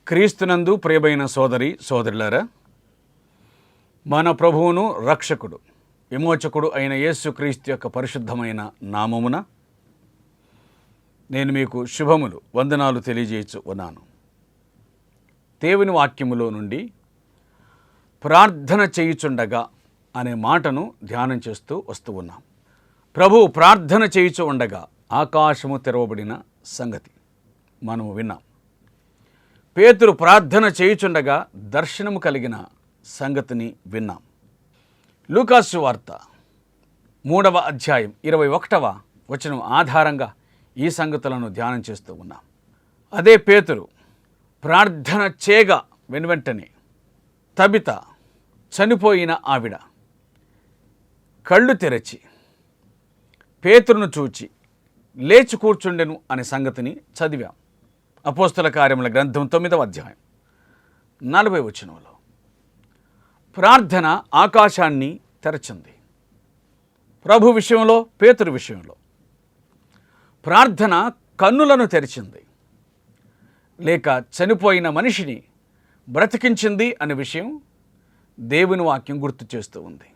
క్రీస్తునందు ప్రియమైన సోదరి సోదరులారా, మన ప్రభువును రక్షకుడు విమోచకుడు అయిన యేసుక్రీస్తు యొక్క పరిశుద్ధమైన నామమున నేను మీకు శుభములు వందనాలు తెలియజేయచ్చు ఉన్నాను. దేవుని వాక్యములో నుండి ప్రార్థన చేయుచుండగా అనే మాటను ధ్యానం చేస్తూ వస్తూ ఉన్నాం. ప్రభువు ప్రార్థన చేయుచు ఉండగా ఆకాశము తెరవబడిన సంగతి మనము విన్నాం. పేతురు ప్రార్థన చేయుచుండగా దర్శనము కలిగిన సంగతిని విన్నాం. లూకాసు వార్త 3వ అధ్యాయం 21వ వచనం ఆధారంగా ఈ సంగతులను ధ్యానం చేస్తూ ఉన్నాం. అదే పేతురు ప్రార్థన చేయగా వెనువెంటనే తబిత చనిపోయిన ఆవిడ కళ్ళు తెరచి పేతురును చూచి లేచి కూర్చుండెను అనే సంగతిని చదివాం. అపోస్తల కార్యముల గ్రంథం 9వ అధ్యాయం 40వ వచనంలో ప్రార్థన ఆకాశాన్ని తెరచింది. ప్రభు విషయంలో, పేతురు విషయంలో ప్రార్థన కన్నులను తెరిచింది, లేక చనిపోయిన మనిషిని బ్రతికించింది అనే విషయం దేవుని వాక్యం గుర్తు చేస్తూ ఉంది.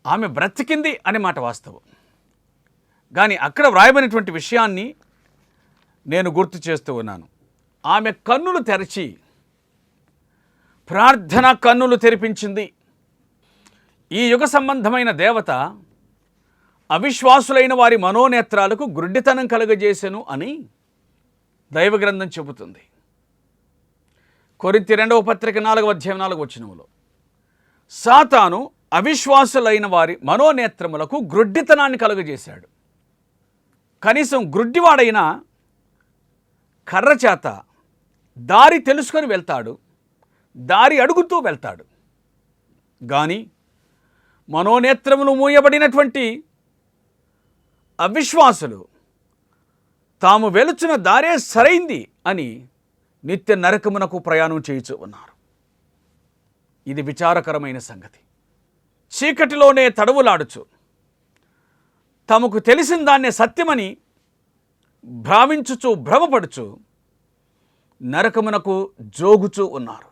ఆమె బ్రతికింది అనే మాట వాస్తవం, కానీ అక్కడ వ్రాయబడినటువంటి విషయాన్ని నేను గుర్తు చేస్తూ ఉన్నాను. ఆమె కన్నులు తెరచి ప్రార్థన కన్నులు తెరిపించింది. ఈ యుగ సంబంధమైన దేవత అవిశ్వాసులైన వారి మనోనేత్రాలకు గుడ్డితనం కలుగజేసెను అని దైవ గ్రంథం చెబుతుంది. కొరింథీ 2వ పత్రిక 4వ అధ్యాయం 4వ వచనములో సాతాను అవిశ్వాసులైన వారి మనోనేత్రములకు గ్రుడ్డితనాన్ని కలుగజేశాడు. కనీసం గ్రుడ్డివాడైనా కర్ర చేత దారి తెలుసుకొని వెళ్తాడు, దారి అడుగుతూ వెళ్తాడు. కానీ మనోనేత్రములు మూయబడినటువంటి అవిశ్వాసులు తాము వెలుచున్న దారే సరైంది అని నిత్య నరకమునకు ప్రయాణం చేయుచు ఉన్నారు. ఇది విచారకరమైన సంగతి. చీకటిలోనే తడవులాడుచు తమకు తెలిసిన దాన్నే సత్యమని భావించుచు భ్రమపడుచు నరకమునకు జోగుచూ ఉన్నారు.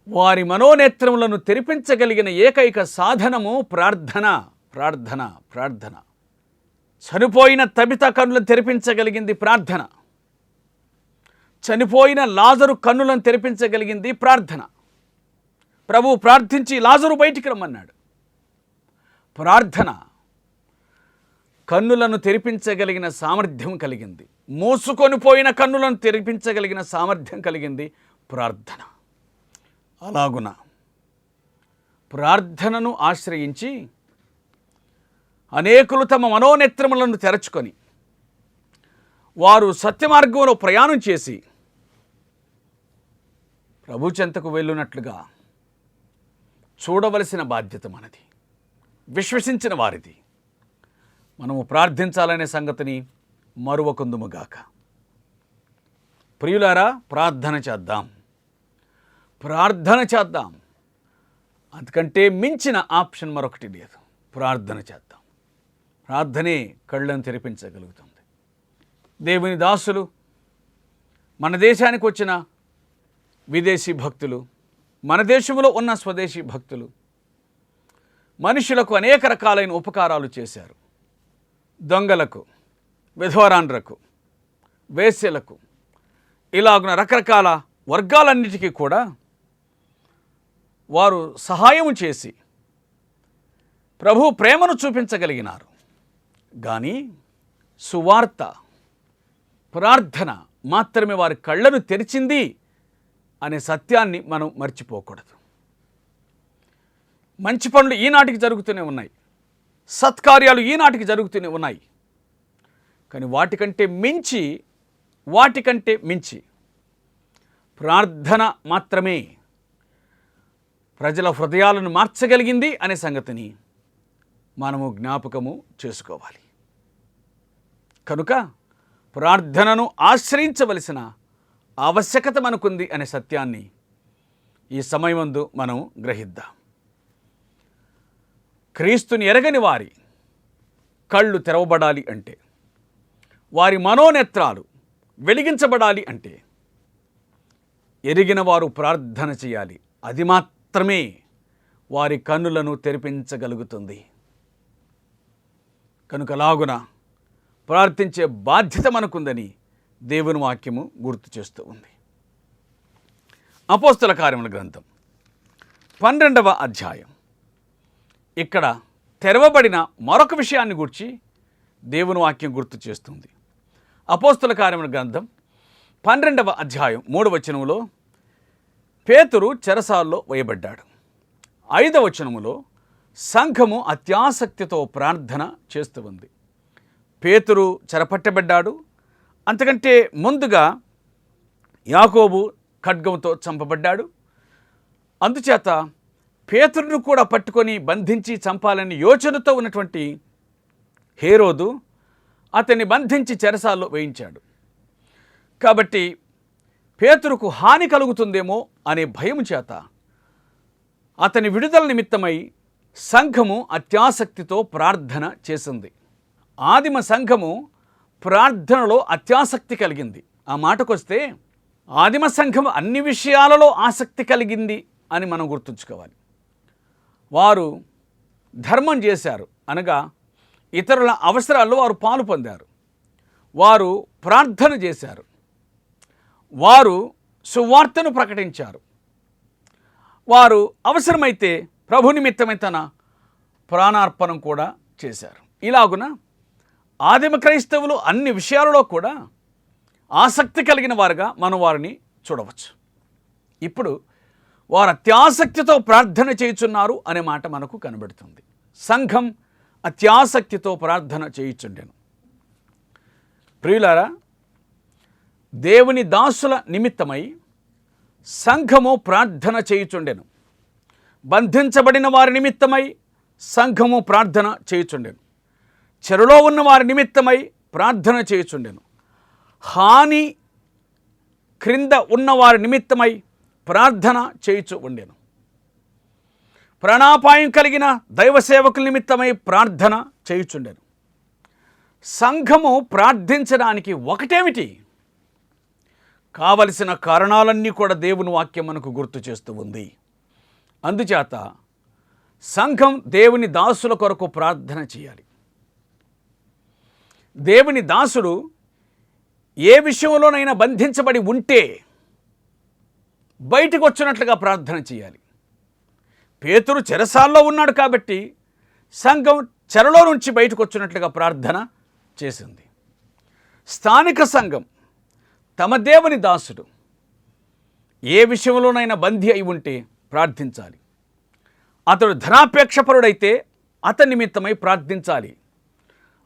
వారి మనోనేత్రములను తెరిపించగలిగిన ఏకైక సాధనము ప్రార్థన, ప్రార్థన, ప్రార్థన. చనిపోయిన తబిత కన్నులను తెరిపించగలిగింది ప్రార్థన. చనిపోయిన లాజరు కన్నులను తెరిపించగలిగింది ప్రార్థన. ప్రభువు ప్రార్థించి లాజరు బయటికి రమ్మన్నాడు. ప్రార్థన కన్నులను తెరిపించగలిగిన సామర్థ్యం కలిగింది. మూసుకొని పోయిన కన్నులను తెరిపించగలిగిన సామర్థ్యం కలిగింది ప్రార్థన. అలాగున ప్రార్థనను ఆశ్రయించి అనేకులు తమ మనోనేత్రములను తెరచుకొని వారు సత్యమార్గంలో ప్రయాణం చేసి ప్రభు చెంతకు వెళ్ళునట్లుగా చూడవలసిన బాధ్యత మనది, విశ్వసించిన వారిది. మనము ప్రార్థించాలనే సంగతిని మరువకుందుముగాక. ప్రియులారా, ప్రార్థన చేద్దాం, ప్రార్థన చేద్దాం. అంతకంటే మించిన ఆప్షన్ మరొకటి లేదు. ప్రార్థన చేద్దాం. ప్రార్థనే కళ్ళను తెరిపించగలుగుతుంది. దేవుని దాసులు, మన దేశానికి వచ్చిన విదేశీ భక్తులు, మన దేశంలో ఉన్న స్వదేశీ భక్తులు మనుషులకు అనేక రకాలైన ఉపకారాలు చేశారు. దొంగలకు, విధవరాండ్రకు, వేశ్యలకు, ఇలాగున రకరకాల వర్గాలన్నిటికీ కూడా వారు సహాయం చేసి ప్రభు ప్రేమను చూపించగలిగినారు. కానీ సువార్త, ప్రార్థన మాత్రమే వారి కళ్ళను తెరిచింది అనే సత్యాన్ని మనం మర్చిపోకూడదు. మంచి పనులు ఈనాటికి జరుగుతూనే ఉన్నాయి, సత్కార్యాలు ఈనాటికి జరుగుతూనే ఉన్నాయి. కానీ వాటికంటే మించి ప్రార్థన మాత్రమే ప్రజల హృదయాలను మార్చగలిగింది అనే సంగతిని మనము జ్ఞాపకము చేసుకోవాలి. కనుక ప్రార్థనను ఆశ్రయించవలసిన ఆవశ్యకత మనకుంది అనే సత్యాన్ని ఈ సమయమందు మనం గ్రహిద్దాం. క్రీస్తుని ఎరగని వారి కళ్ళు తెరవబడాలి అంటే, వారి మనోనేత్రాలు వెలిగించబడాలి అంటే ఎరిగిన వారు ప్రార్థన చేయాలి. అది మాత్రమే వారి కన్నులను తెరిపించగలుగుతుంది. కనుక లాగున ప్రార్థించే బాధ్యత మనకుందని దేవుని వాక్యము గుర్తు చేస్తూ ఉంది. అపోస్తల కార్యముల గ్రంథం 12వ అధ్యాయం. ఇక్కడ తెరవబడిన మరొక విషయాన్ని గురించి దేవుని వాక్యం గుర్తు చేస్తుంది. అపోస్తల కార్యముల గ్రంథం 12వ అధ్యాయం 3వ వచనములో పేతురు చెరసాల్లో వేయబడ్డాడు. 5వ వచనములో సంఘము అత్యాసక్తితో ప్రార్థన చేస్తూ ఉంది. పేతురు చెరపట్టబడ్డాడు. అంతకంటే ముందుగా యాకోబు ఖడ్గంతో చంపబడ్డాడు. అందుచేత పేతురును కూడా పట్టుకొని బంధించి చంపాలని యోచనతో ఉన్నటువంటి హేరోదు అతన్ని బంధించి చెరసాల్లో వేయించాడు. కాబట్టి పేతురుకు హాని కలుగుతుందేమో అనే భయం చేత అతని విడుదల నిమిత్తమై సంఘము అత్యాసక్తితో ప్రార్థన చేసింది. ఆదిమ సంఘము ప్రార్థనలో అత్యాసక్తి కలిగింది. ఆ మాటకొస్తే ఆదిమ సంఘం అన్ని విషయాలలో ఆసక్తి కలిగింది అని మనం గుర్తుంచుకోవాలి. వారు ధర్మం చేశారు, అనగా ఇతరుల అవసరాల్లో వారు పాలు పొందారు. వారు ప్రార్థన చేశారు. వారు సువార్తను ప్రకటించారు. వారు అవసరమైతే ప్రభు నిమిత్తమై తన ప్రాణార్పణం కూడా చేశారు. ఇలాగున ఆదిమ క్రైస్తవులు అన్ని విషయాలలో కూడా ఆసక్తి కలిగిన వారుగా మనం వారిని చూడవచ్చు. ఇప్పుడు వారు అత్యాసక్తితో ప్రార్థన చేయుచున్నారు అనే మాట మనకు కనబడుతుంది. సంఘం అత్యాసక్తితో ప్రార్థన చేయుచుండెను. ప్రియులారా, దేవుని దాసుల నిమిత్తమై సంఘము ప్రార్థన చేయుచుండెను. బంధించబడిన వారి నిమిత్తమై సంఘము ప్రార్థన చేయుచుండెను. చెరలో ఉన్న వారి నిమిత్తమై ప్రార్థన చేయుచుండెను. హాని క్రింద ఉన్న వారి నిమిత్తమై ప్రార్థన చేయుచు ఉండెను. ప్రాణాపాయం కలిగిన దైవ సేవకుల నిమిత్తమై ప్రార్థన చేయుచుండెను. సంఘము ప్రార్థించడానికి ఒకటేమిటి? కావలసిన కారణాలన్నీ కూడా దేవుని వాక్యం మనకు గుర్తు చేస్తూ ఉంది. అందుచేత సంఘం దేవుని దాసుల కొరకు ప్రార్థన చేయాలి. దేవుని దాసుడు ఏ విషయంలోనైనా బంధించబడి ఉంటే బయటకు వచ్చినట్లుగా ప్రార్థన చేయాలి. పేతురు చెరసాల్లో ఉన్నాడు కాబట్టి సంఘం చెరలో నుంచి బయటకు వచ్చినట్లుగా ప్రార్థన చేసింది. స్థానిక సంఘం తమ దేవుని దాసుడు ఏ విషయంలోనైనా బందీ అయి ఉంటే ప్రార్థించాలి. అతడు ధనాపేక్షపరుడైతే అతని నిమిత్తమై ప్రార్థించాలి.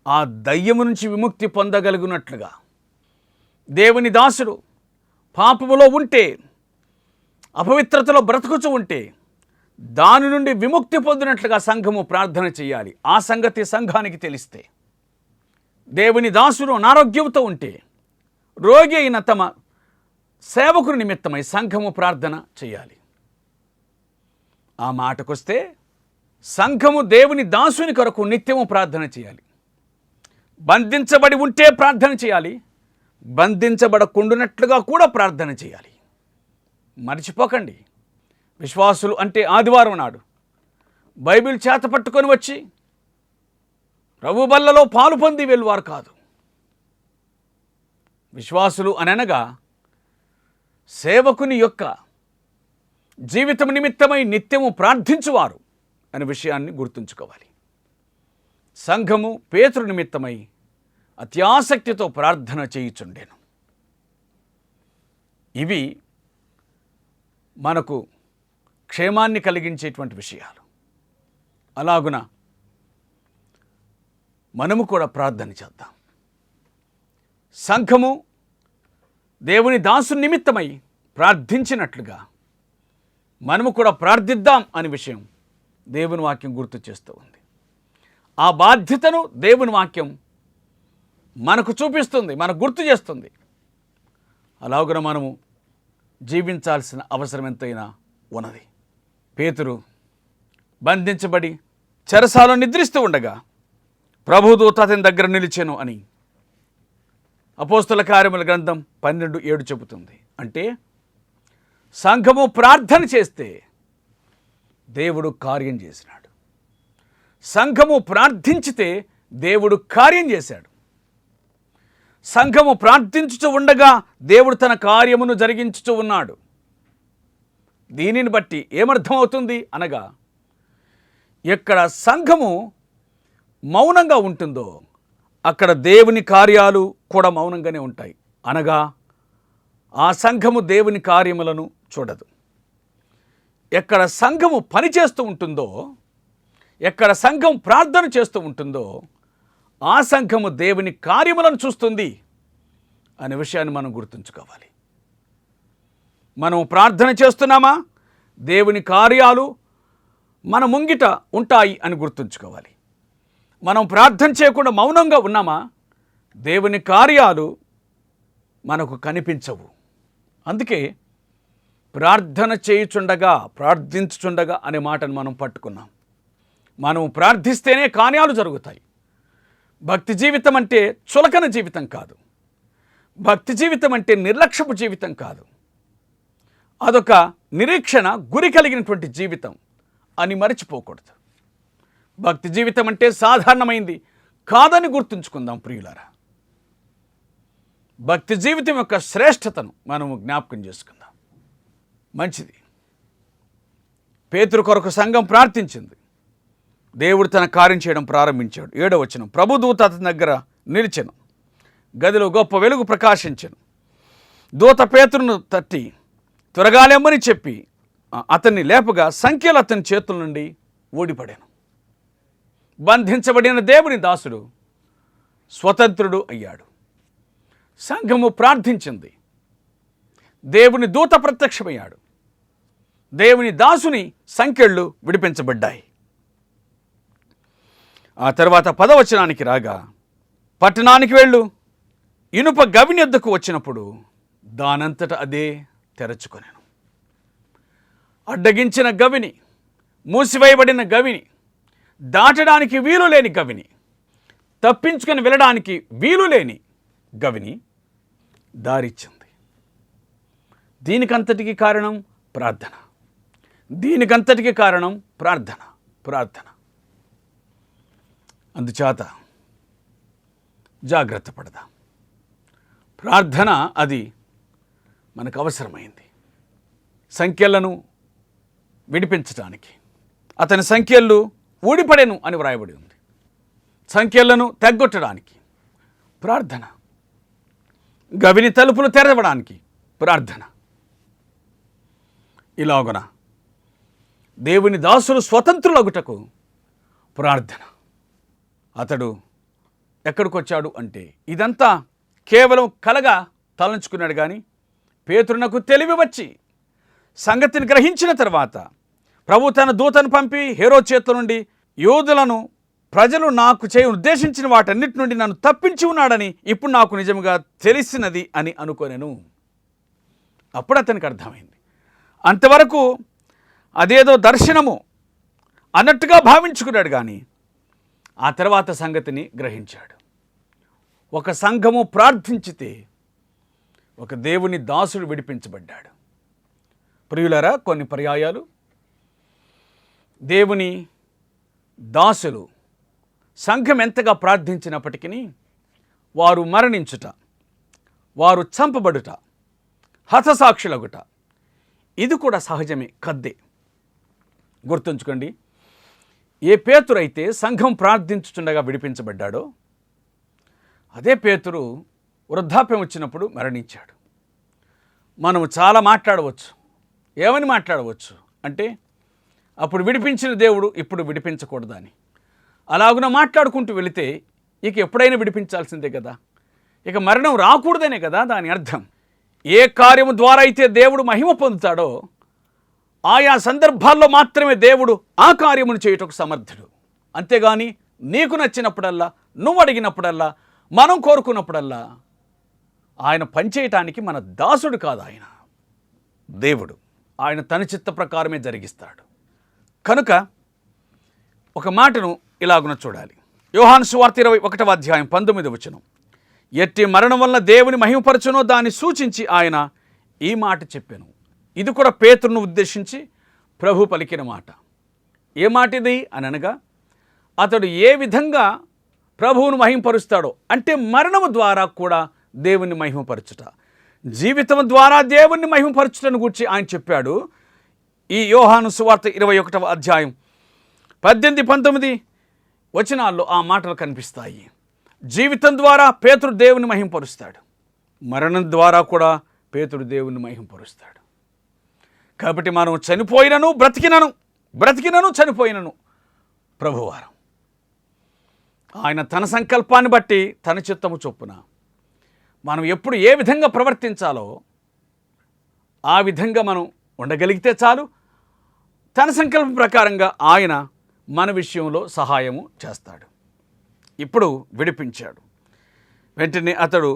ఆ దయ్యము నుంచి విముక్తి పొందగలిగినట్లుగా దేవుని దాసుడు పాపములో ఉంటే, అపవిత్రతలో బ్రతుకుచూ ఉంటే దాని నుండి విముక్తి పొందినట్లుగా సంఘము ప్రార్థన చేయాలి. ఆ సంగతి సంఘానికి తెలిస్తే, దేవుని దాసుడు అనారోగ్యంతో ఉంటే రోగి అయిన తమ సేవకుని నిమిత్తమై సంఘము ప్రార్థన చేయాలి. ఆ మాటకొస్తే సంఘము దేవుని దాసుని కొరకు నిత్యము ప్రార్థన చేయాలి. బంధించబడి ఉంటే ప్రార్థన చేయాలి. బంధించబడకుండునట్లుగా కూడా ప్రార్థన చేయాలి. మర్చిపోకండి, విశ్వాసులు అంటే ఆదివారం నాడు బైబిల్ చేత పట్టుకొని వచ్చి ప్రభు బల్లలో పాలు పొంది వెళ్ళువారు కాదు. విశ్వాసులు అనగా సేవకుని యొక్క జీవితం నిమిత్తమై నిత్యము ప్రార్థించువారు అనే విషయాన్ని గుర్తుంచుకోవాలి. సంఘము పేతురు నిమిత్తమై అత్యాసక్తితో ప్రార్థన చేయుచుండెను. ఇవి మనకు క్షేమాన్ని కలిగించేటువంటి విషయాలు. అలాగున మనము కూడా ప్రార్థన చేద్దాం. సంఘము దేవుని దాసు నిమిత్తమై ప్రార్థించినట్లుగా మనము కూడా ప్రార్థిద్దాం అనే విషయం దేవుని వాక్యం గుర్తు చేస్తూ ఉంది. ఆ బాధ్యతను దేవుని వాక్యం మనకు చూపిస్తుంది, మనకు గుర్తు చేస్తుంది. అలాగున మనము జీవించాల్సిన అవసరం ఎంతైనా ఉన్నది. పేతురు బంధించబడి చెరసాలలో నిద్రిస్తూ ఉండగా ప్రభుదూత అతని దగ్గర నిలిచెను అని అపోస్తల కార్యముల గ్రంథం 12:7 చెబుతుంది. అంటే సంఘము ప్రార్థన చేస్తే దేవుడు కార్యం చేసినాడు. సంఘము ప్రార్థించితే దేవుడు కార్యం చేశాడు. సంఘము ప్రార్థించుచూ ఉండగా దేవుడు తన కార్యమును జరిగించుచూ ఉన్నాడు. దీనిని బట్టి ఏమర్థమవుతుంది అనగా, ఎక్కడ సంఘము మౌనంగా ఉంటుందో అక్కడ దేవుని కార్యాలు కూడా మౌనంగానే ఉంటాయి. అనగా ఆ సంఘము దేవుని కార్యములను చూడదు. ఎక్కడ సంఘము పనిచేస్తూ ఉంటుందో, ఎక్కడ సంఘం ప్రార్థన చేస్తూ ఉంటుందో ఆ సంఘము దేవుని కార్యములను చూస్తుంది అనే విషయాన్ని మనం గుర్తుంచుకోవాలి. మనం ప్రార్థన చేస్తున్నామా, దేవుని కార్యాలు మన ముంగిట ఉంటాయి అని గుర్తుంచుకోవాలి. మనం ప్రార్థన చేయకుండా మౌనంగా ఉన్నామా, దేవుని కార్యాలు మనకు కనిపించవు. అందుకే ప్రార్థన చేయుచుండగా, ప్రార్థించుచుండగా అనే మాటను మనం పట్టుకున్నాం. మనం ప్రార్థిస్తేనే కార్యాలు జరుగుతాయి. భక్తి జీవితం అంటే చులకన జీవితం కాదు. భక్తి జీవితం అంటే నిర్లక్ష్యపు జీవితం కాదు. అదొక నిరీక్షణ, గురి కలిగినటువంటి జీవితం అని మరచిపోకూడదు. భక్తి జీవితం అంటే సాధారణమైంది కాదని గుర్తుంచుకుందాం ప్రియులారా. భక్తి జీవితం యొక్క శ్రేష్టతను మనము జ్ఞాపకం చేసుకుందాం. మంచిది. పేతురు కొరకు సంఘం ప్రార్థించింది. దేవుడు తన కార్యం చేయడం ప్రారంభించాడు. 7వ వచనం, ప్రభుదూత అతని దగ్గర నిలిచెను, గదిలో గొప్ప వెలుగు ప్రకాశించెను. దూత పేతురును తట్టి త్వరగా లేమ్మని చెప్పి అతన్ని లేపగా సంఖ్యలు అతని చేతుల నుండి ఊడిపడాను. బంధించబడిన దేవుని దాసుడు స్వతంత్రుడు అయ్యాడు. సంఘము ప్రార్థించింది. దేవుని దూత ప్రత్యక్షమయ్యాడు. దేవుని దాసుని సంఖ్యలు విడిపించబడ్డాయి. ఆ తర్వాత 10వ వచనానికి రాగా, పట్టణానికి వెళ్ళు, ఇనుప గవిని వద్దకు వచ్చినప్పుడు దానంతట అదే తెరచుకొనెను. అడ్డగించిన గవిని, మూసివేయబడిన గవిని, దాటడానికి వీలు లేని గవిని, తప్పించుకొని వెళ్ళడానికి వీలు లేని గవిని దారిచ్చింది. దీనికంతటికి కారణం ప్రార్థన. దీనికంతటికి కారణం ప్రార్థన. ప్రార్థన. అందుచేత జాగ్రత్త పడదాం. ప్రార్థన అది మనకు అవసరమైంది. సంఖ్యలను విడిపించడానికి. అతని సంఖ్యలు ఊడిపడెను అని వ్రాయబడి ఉంది. సంఖ్యలను తగ్గొట్టడానికి ప్రార్థన. గవిని తలుపులు తెరవడానికి ప్రార్థన. ఇలాగున దేవుని దాసులు స్వతంత్రులగుటకు ప్రార్థన. అతడు ఎక్కడికి వచ్చాడు అంటే, ఇదంతా కేవలం కలగా తలంచుకున్నాడు. కానీ పేతురునకు తెలివి వచ్చి సంగతిని గ్రహించిన తర్వాత ప్రభు తన దూతను పంపి హేరోదు చేతుల నుండి యూదులను, ప్రజలు నాకు ఉద్దేశించిన వాటన్నిటి నుండి నన్ను తప్పించి ఉన్నాడని ఇప్పుడు నాకు నిజంగా తెలిసినది అని అనుకొనెను. అప్పుడు అతనికి అర్థమైంది. అంతవరకు అదేదో దర్శనము అన్నట్టుగా భావించుకున్నాడు. కానీ ఆ తర్వాత సంగతిని గ్రహించాడు. ఒక సంఘము ప్రార్థించితే ఒక దేవుని దాసుడు విడిపించబడ్డాడు. ప్రియులారా, కొన్ని పర్యాయాలు దేవుని దాసులు సంఘం ఎంతగా ప్రార్థించినప్పటికీ వారు మరణించుట, వారు చంపబడుట, హతసాక్షులగుట ఇది కూడా సహజమే, కద్దే. గుర్తుంచుకోండి, ఏ పేతురైతే సంఘం ప్రార్థించుచుండగా విడిపించబడ్డాడో అదే పేతురు వృద్ధాప్యం వచ్చినప్పుడు మరణించాడు. మనం చాలా మాట్లాడవచ్చు. ఏమని మాట్లాడవచ్చు అంటే, అప్పుడు విడిపించిన దేవుడు ఇప్పుడు విడిపించకూడదని. అలాగున మాట్లాడుకుంటూ వెళితే ఇక ఎప్పుడైనా విడిపించాల్సిందే కదా, ఇక మరణం రాకూడదనే కదా దాని అర్థం. ఏ కార్యము ద్వారా అయితే దేవుడు మహిమ పొందుతాడో ఆయా సందర్భాల్లో మాత్రమే దేవుడు ఆ కార్యమును చేయుటకు సమర్థుడు. అంతేగాని నీకు నచ్చినప్పుడల్లా, నువ్వు అడిగినప్పుడల్లా, మనం కోరుకున్నప్పుడల్లా ఆయన పనిచేయటానికి మన దాసుడు కాదు. ఆయన దేవుడు. ఆయన తన చిత్త ప్రకారమే జరిగిస్తాడు. కనుక ఒక మాటను ఇలాగున చూడాలి. యోహాను సువార్త 21వ అధ్యాయం 19వ వచనం, ఎట్టి మరణం వల్ల దేవుని మహిమపరచునో దాన్ని సూచించి ఆయన ఈ మాట చెప్పాను. ఇది కూడా పేతురును ఉద్దేశించి ప్రభు పలికిన మాట. ఏ మాట ఇది అని అనగా, అతడు ఏ విధంగా ప్రభువును మహింపరుస్తాడో, అంటే మరణము ద్వారా కూడా దేవుణ్ణి మహిమపరచుట, జీవితం ద్వారా దేవుణ్ణి మహిమపరచుటను గురించి ఆయన చెప్పాడు. ఈ యోహాను సువార్త 21వ అధ్యాయం 18-19 వచనాల్లో ఆ మాటలు కనిపిస్తాయి. జీవితం ద్వారా పేతురు దేవుని మహింపరుస్తాడు, మరణం ద్వారా కూడా పేతురు దేవుని మహింపరుస్తాడు. కాబట్టి మనం చనిపోయినను బ్రతికినను చనిపోయినను ప్రభువారం. ఆయన తన సంకల్పాన్ని బట్టి తన చిత్తము చొప్పున మనం ఎప్పుడు ఏ విధంగా ప్రవర్తించాలో ఆ విధంగా మనం ఉండగలిగితే చాలు. తన సంకల్పం ప్రకారంగా ఆయన మన విషయంలో సహాయము చేస్తాడు. ఇప్పుడు విడిపించాడు. వెంటనే అతడు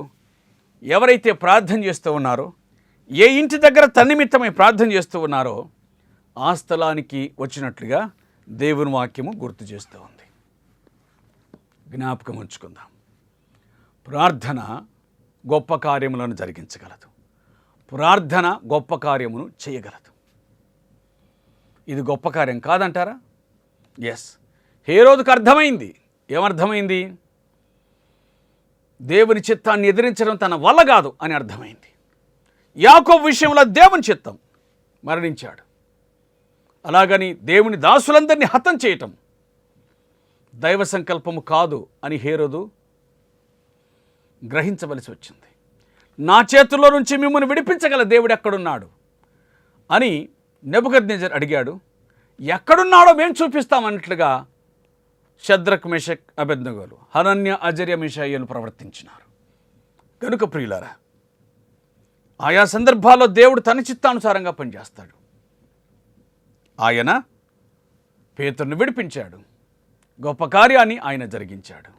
ఎవరైతే ప్రార్థన చేస్తూ ఉన్నారో, ఏ ఇంటి దగ్గర తన నిమిత్తమై ప్రార్థన చేస్తూ ఉన్నారో ఆ స్థలానికి వచ్చినట్లుగా దేవుని వాక్యము గుర్తు చేస్తూ ఉంది. జ్ఞాపకం ఉంచుకుందాం. ప్రార్థన గొప్ప కార్యములను జరిగించగలదు. ప్రార్థన గొప్ప కార్యమును చేయగలదు. ఇది గొప్ప కార్యం కాదంటారా? ఎస్, హేరోదుకు అర్థమైంది. ఏమర్థమైంది? దేవుని చిత్తాన్ని ఎదిరించడం తన వల్ల కాదు అని అర్థమైంది. యాకోబు విషయంలో దేవుని చిత్తం, మరణించాడు. అలాగని దేవుని దాసులందరినీ హతం చేయటం దైవ సంకల్పము కాదు అని హేరోదు గ్రహించవలసి వచ్చింది. నా చేతుల్లో నుంచి మిమ్మల్ని విడిపించగల దేవుడు ఎక్కడున్నాడు అని నెబుకద్నెజర్ అడిగాడు. ఎక్కడున్నాడో మేము చూపిస్తామన్నట్లుగా షద్రక్, మెషక్, అబేద్నెగోలు, హనన్య, అజర్య, మిషాయేలు ప్రవర్తించినారు. కనుక ప్రియులారా, ఆయా సందర్భాల్లో దేవుడు తన చిత్తానుసారంగా పనిచేస్తాడు. ఆయన పేతురును విడిపించాడు. గొప్ప కార్యాన్ని ఆయన జరిగించాడు.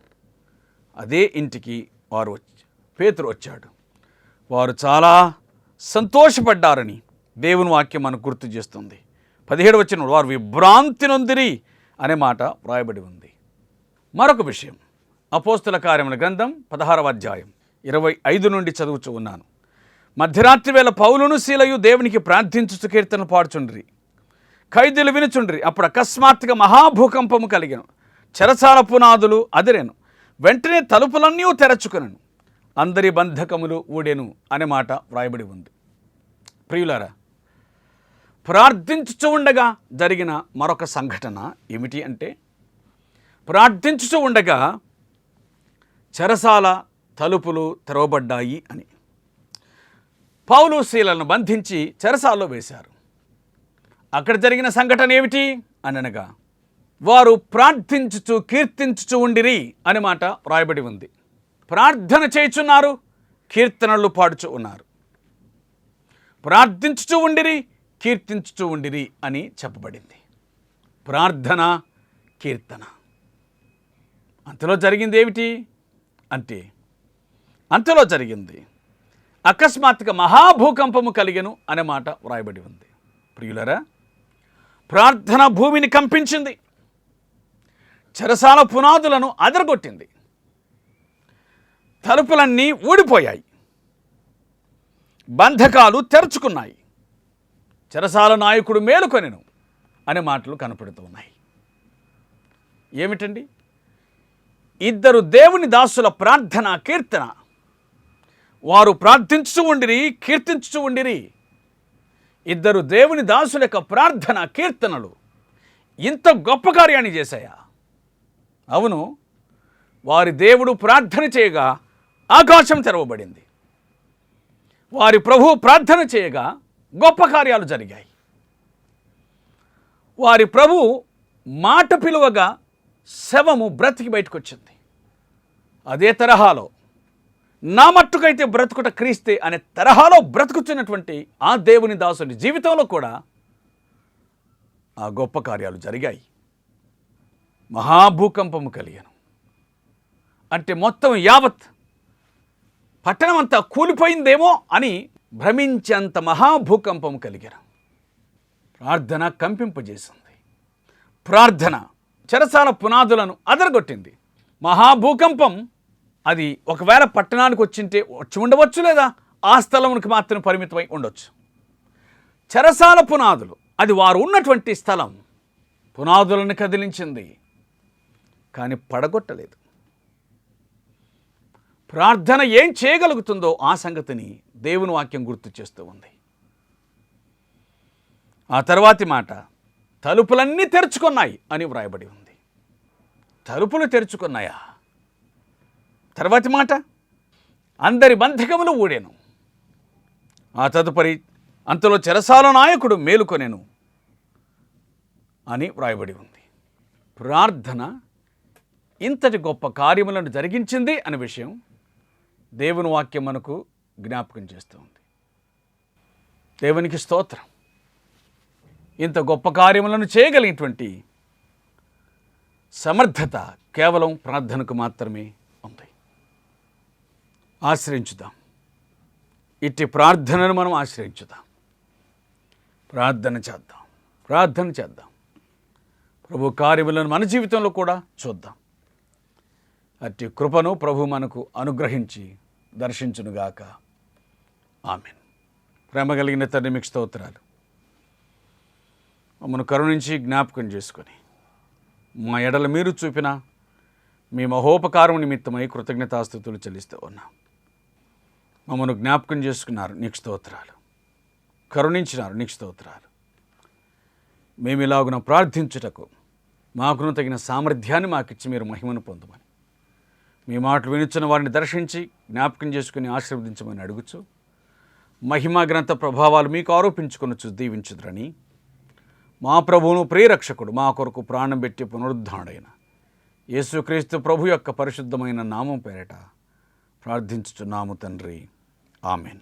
అదే ఇంటికి పేతురు వచ్చాడు. వారు చాలా సంతోషపడ్డారని దేవుని వాక్యం మనకు గుర్తు చేస్తుంది. 17వ వచనం, వారు విభ్రాంతి నొందిరి అనే మాట వ్రాయబడి ఉంది. మరొక విషయం, అపోస్తుల కార్యముల గ్రంథం 16వ అధ్యాయం 25 నుండి చదువుచూ ఉన్నాను. మధ్యరాత్రి వేళ పౌలును శీలయు దేవునికి ప్రార్థించుచు కీర్తనలు పాడుచుండ్రి, ఖైదీలు వినుచుండ్రి. అప్పుడు అకస్మాత్తుగా మహాభూకంపము కలిగెను, చెరసాల పునాదులు అదిరెను, వెంటనే తలుపులన్నీ తెరచుకొనెను, అందరి బంధకములు ఊడెను అనే మాట వ్రాయబడి ఉంది. ప్రియులారా, ప్రార్థించుచూ ఉండగా జరిగిన మరొక సంఘటన ఏమిటి అంటే, ప్రార్థించుచూ ఉండగా చెరసాల తలుపులు తెరవబడ్డాయి అని. పౌలు శీలను బంధించి చెరసాల్లో వేశారు. అక్కడ జరిగిన సంఘటన ఏమిటి అని అనగా, వారు ప్రార్థించుచు కీర్తించుచు ఉండిరి అనే మాట వ్రాయబడి ఉంది. ప్రార్థన చేయుచున్నారు, కీర్తనలు పాడుచు ఉన్నారు. ప్రార్థించుచు ఉండిరి, కీర్తించుచు ఉండిరి అని చెప్పబడింది. ప్రార్థన, కీర్తన. అంతలో జరిగింది ఏమిటి అంటే, అంతలో జరిగింది అకస్మాత్తుగా మహాభూకంపము కలిగెను అనే మాట వ్రాయబడి ఉంది. ప్రియులరా, ప్రార్థన భూమిని కంపించింది, చెరసాల పునాదులను అదరగొట్టింది, తలుపులన్నీ ఊడిపోయాయి, బంధకాలు తెరుచుకున్నాయి, చెరసాల నాయకుడు మేలుకొనెను అనే మాటలు కనపడుతూ ఉన్నాయి. ఏమిటండి? ఇద్దరు దేవుని దాసుల ప్రార్థన, కీర్తన. వారు ప్రార్థించుచు ఉండిరి, కీర్తించుచు ఉండిరి. ఇద్దరు దేవుని దాసుల యొక్క ప్రార్థన, కీర్తనలు ఇంత గొప్ప కార్యాన్ని చేశాయా? అవును, వారి దేవుడు ప్రార్థన చేయగా ఆకాశం తెరవబడింది. వారి ప్రభువు ప్రార్థన చేయగా గొప్ప కార్యాలు జరిగాయి. వారి ప్రభు మాట పిలువగా శవము బ్రతికి బయటకు వచ్చింది. అదే తరహాలో నా మట్టుకైతే బ్రతుకుట క్రీస్తే అనే తరహాలో బ్రతుకుతున్నటువంటి ఆ దేవుని దాసుని జీవితంలో కూడా ఆ గొప్ప కార్యాలు జరిగాయి. మహాభూకంపము కలిగాను అంటే మొత్తం యావత్ పట్టణం అంతా కూలిపోయిందేమో అని భ్రమించేంత మహాభూకంపము కలిగాను. ప్రార్థన కంపింపజేసింది. ప్రార్థన చెరసాల పునాదులను అదరగొట్టింది. మహాభూకంపం అది ఒకవేళ పట్టణానికి వచ్చి ఉండవచ్చు, లేదా ఆ స్థలంకి మాత్రం పరిమితమై ఉండొచ్చు. చెరసాల పునాదులు, అది వారు ఉన్నటువంటి స్థలం, పునాదులను కదిలించింది, కానీ పడగొట్టలేదు. ప్రార్థన ఏం చేయగలుగుతుందో ఆ సంగతిని దేవుని వాక్యం గుర్తు చేస్తూ ఉంది. ఆ తర్వాతి మాట, తలుపులన్నీ తెరుచుకున్నాయి అని వ్రాయబడి ఉంది. తలుపులు తెరుచుకున్నాయా? తర్వాతి మాట, అందరి బంధకములు ఊడెను. ఆ తదుపరి, అంతలో చెరసాల నాయకుడు మేలుకొనెను అని వ్రాయబడి ఉంది. ప్రార్థన ఇంతటి గొప్ప కార్యములను జరిగించింది అనే విషయం దేవుని వాక్యం మనకు జ్ఞాపకం చేస్తూ ఉంది. దేవునికి స్తోత్రం. ఇంత గొప్ప కార్యములను చేయగలిగినటువంటి సమర్థత కేవలం ప్రార్థనకు మాత్రమే ఉంది. ఆశ్రయించుదాం, ఇట్టి ప్రార్థనను మనం ఆశ్రయించుదాం. ప్రార్థన చేద్దాం. ప్రభు కార్యములను మన జీవితంలో కూడా చూద్దాం. అట్టి కృపను ప్రభు మనకు అనుగ్రహించి దర్శించునుగాక. ఆమేన్. ప్రేమ కలిగిన తండ్రి, మీకు స్తోత్రాలు. మమ్మను కరుణించి జ్ఞాపకం చేసుకొని మా ఎడల మీరు చూపిన మీ మహోపకారం నిమిత్తమై కృతజ్ఞతాస్తుతులు చెల్లిస్తూ ఉన్నాం. మమ్మను జ్ఞాపకం చేసుకున్నారు, నీకు స్తోత్రాలు. కరుణించినారు, నీకు స్తోత్రాలు. మేము ఇలాగున ప్రార్థించుటకు మాకును తగిన సామర్థ్యాన్ని మాకిచ్చి మీరు మహిమను పొందమని, మీ మాటలు వినుచున్న వారిని దర్శించి జ్ఞాపకం చేసుకుని ఆశీర్వదించమని అడుగుచు, మహిమా గ్రంథ ప్రభావాలు మీకు ఆరోపించుకొనొచ్చు దీవించుదురని మా ప్రభువును ప్రియరక్షకుడు, మా కొరకు ప్రాణం పెట్టి పునరుద్ధారుడైన యేసుక్రీస్తు ప్రభు యొక్క పరిశుద్ధమైన నామం పేరిట ప్రార్థించుచున్నాము తండ్రి. ఆమెన్.